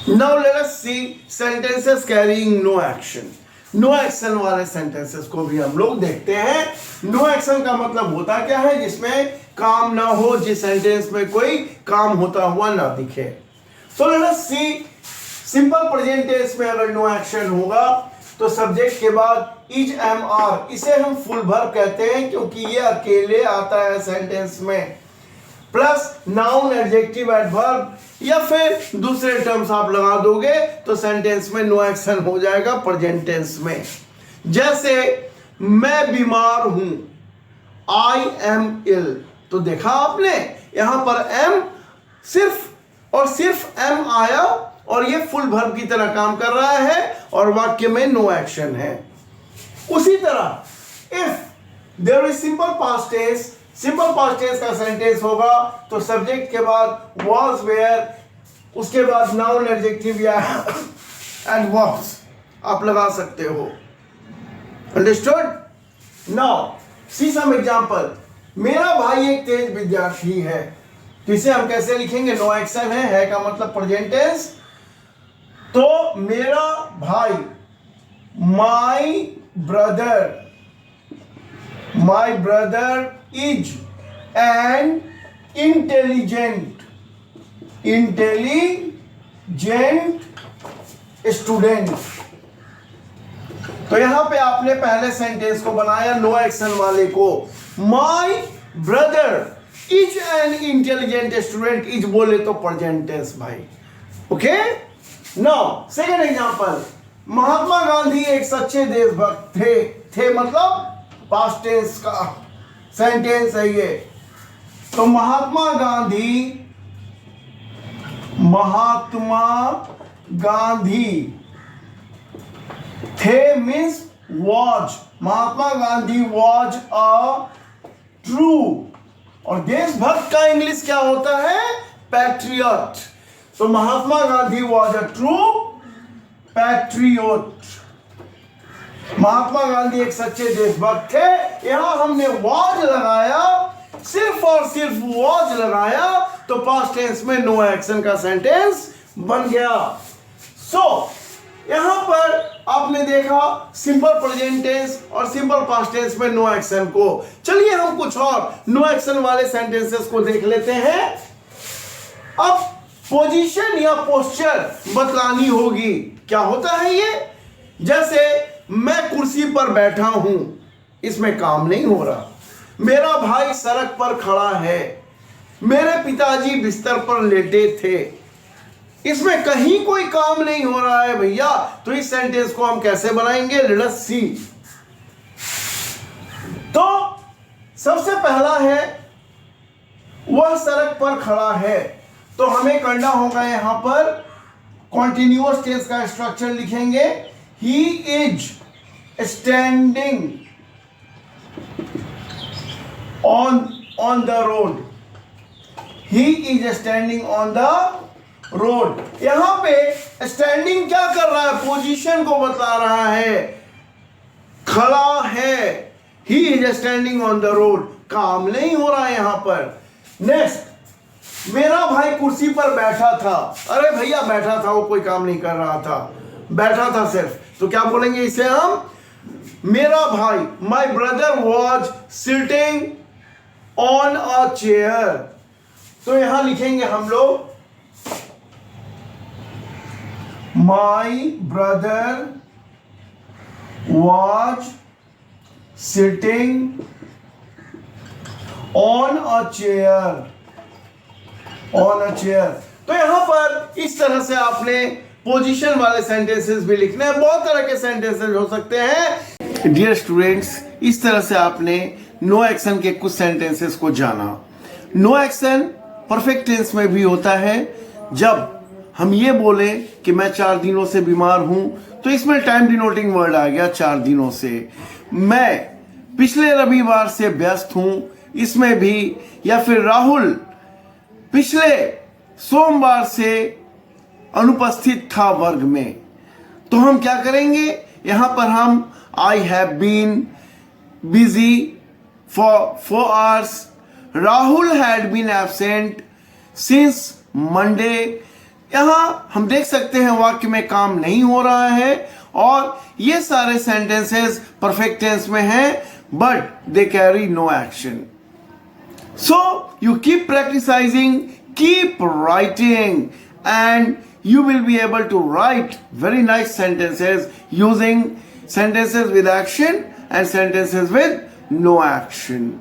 Now let us see sentences carrying no action. No action वाले sentences को भी हम लोग देखते हैं. नो एक्शन का मतलब होता क्या है? जिसमें काम ना हो, जिस सेंटेंस में कोई काम होता हुआ ना दिखे. सो लेट अस सी. सिंपल प्रेजेंट टेंस में अगर नो एक्शन होगा तो सब्जेक्ट के बाद इज एम आर, इसे हम फुल वर्ब कहते हैं क्योंकि ये अकेले आता है सेंटेंस में, प्लस नाउन एडजेक्टिव एडवर्ब या फिर दूसरे टर्म्स आप लगा दोगे तो सेंटेंस में नो एक्शन हो जाएगा प्रेजेंट टेंस में. जैसे मैं बीमार हूं, आई एम इल. तो देखा आपने यहां पर एम सिर्फ और सिर्फ एम आया और ये फुल वर्ब की तरह काम कर रहा है और वाक्य में नो एक्शन है. उसी तरह if there is simple past tense, simple past tense का सेंटेंस होगा तो सब्जेक्ट के बाद वाज वेयर, उसके बाद नाउन एडजेक्टिव या एडवर्ब्स आप लगा सकते हो. Understood? Now see some example. मेरा भाई एक तेज विद्यार्थी है, तो इसे हम कैसे लिखेंगे? नो एक्शन है का मतलब प्रेजेंट टेंस. तो मेरा भाई, माई brother is an intelligent student. तो यहां पे आपने पहले सेंटेंस को बनाया नो एक्शन वाले को. My brother is an intelligent student. Is बोले तो प्रेजेंट टेंस भाई. Okay. Now second example. Mahatma Gandhi एक सच्चे देशभक्त थे मतलब पास्ट टेंस का सेंटेंस है ये. तो महात्मा गांधी थे means was. Mahatma Gandhi was a true. और देशभक्त का इंग्लिश क्या होता है? पैट्रियट. तो Mahatma Gandhi was a true patriot. Mahatma Gandhi एक सच्चे देशभक्त थे. यहां हमने वॉज लगाया, सिर्फ और सिर्फ वॉज लगाया तो पास्ट टेंस में नो एक्शन का सेंटेंस बन गया. सो यहां पर आपने देखा सिंपल प्रेजेंट टेंस और सिंपल पास्ट टेंस में नो एक्शन को. चलिए हम कुछ और नो एक्शन वाले सेंटेंसेस को देख लेते हैं. अब पोजीशन या पोस्चर बतलानी होगी. क्या होता है ये? जैसे मैं कुर्सी पर बैठा हूं, इसमें काम नहीं हो रहा. मेरा भाई सड़क पर खड़ा है. मेरे पिताजी बिस्तर पर लेटे थे. इसमें कहीं कोई काम नहीं हो रहा है भैया. तो इस सेंटेंस को हम कैसे बनाएंगे? लेट अस सी. तो सबसे पहला है वह सड़क पर खड़ा है. तो हमें करना होगा यहां पर कॉन्टिन्यूअस टेंस का स्ट्रक्चर लिखेंगे. He is standing on the road. He is standing on the road. यहां पे स्टैंडिंग क्या कर रहा है? पोजीशन को बता रहा है. खड़ा है. He is standing on the road. काम नहीं हो रहा है यहां पर. नेक्स्ट, मेरा भाई कुर्सी पर बैठा था. अरे भैया बैठा था, वो कोई काम नहीं कर रहा था, बैठा था सिर्फ. तो क्या बोलेंगे इसे हम? मेरा भाई, my brother was sitting on a chair. तो यहां लिखेंगे हम लोग my brother was sitting on a chair. तो यहां पर इस तरह से आपने पोजीशन वाले सेंटेंसेस भी लिखने हैं. बहुत तरह के सेंटेंसेस हो सकते हैं. डियर स्टूडेंट्स, इस तरह से आपने नो एक्शन के कुछ सेंटेंसेस को जाना. नो एक्शन परफेक्ट टेंस में भी होता है. जब हम ये बोले कि मैं 4 दिनों से बीमार हूं तो इसमें टाइम डिनोटिंग वर्ड आ गया 4 दिनों से. मैं पिछले रविवार से व्यस्त हूं, इसमें भी. या फिर राहुल पिछले सोमवार से अनुपस्थित था वर्ग में. तो हम क्या करेंगे? यहां पर हम I have been busy for 4 hours. Rahul had been absent since Monday. यहां हम देख सकते हैं वाक्य में काम नहीं हो रहा है और ये सारे सेंटेंसेस परफेक्ट टेंस में हैं, but they carry no action. So you keep practicing, keep writing, and you will be able to write very nice sentences using sentences with action and sentences with no action.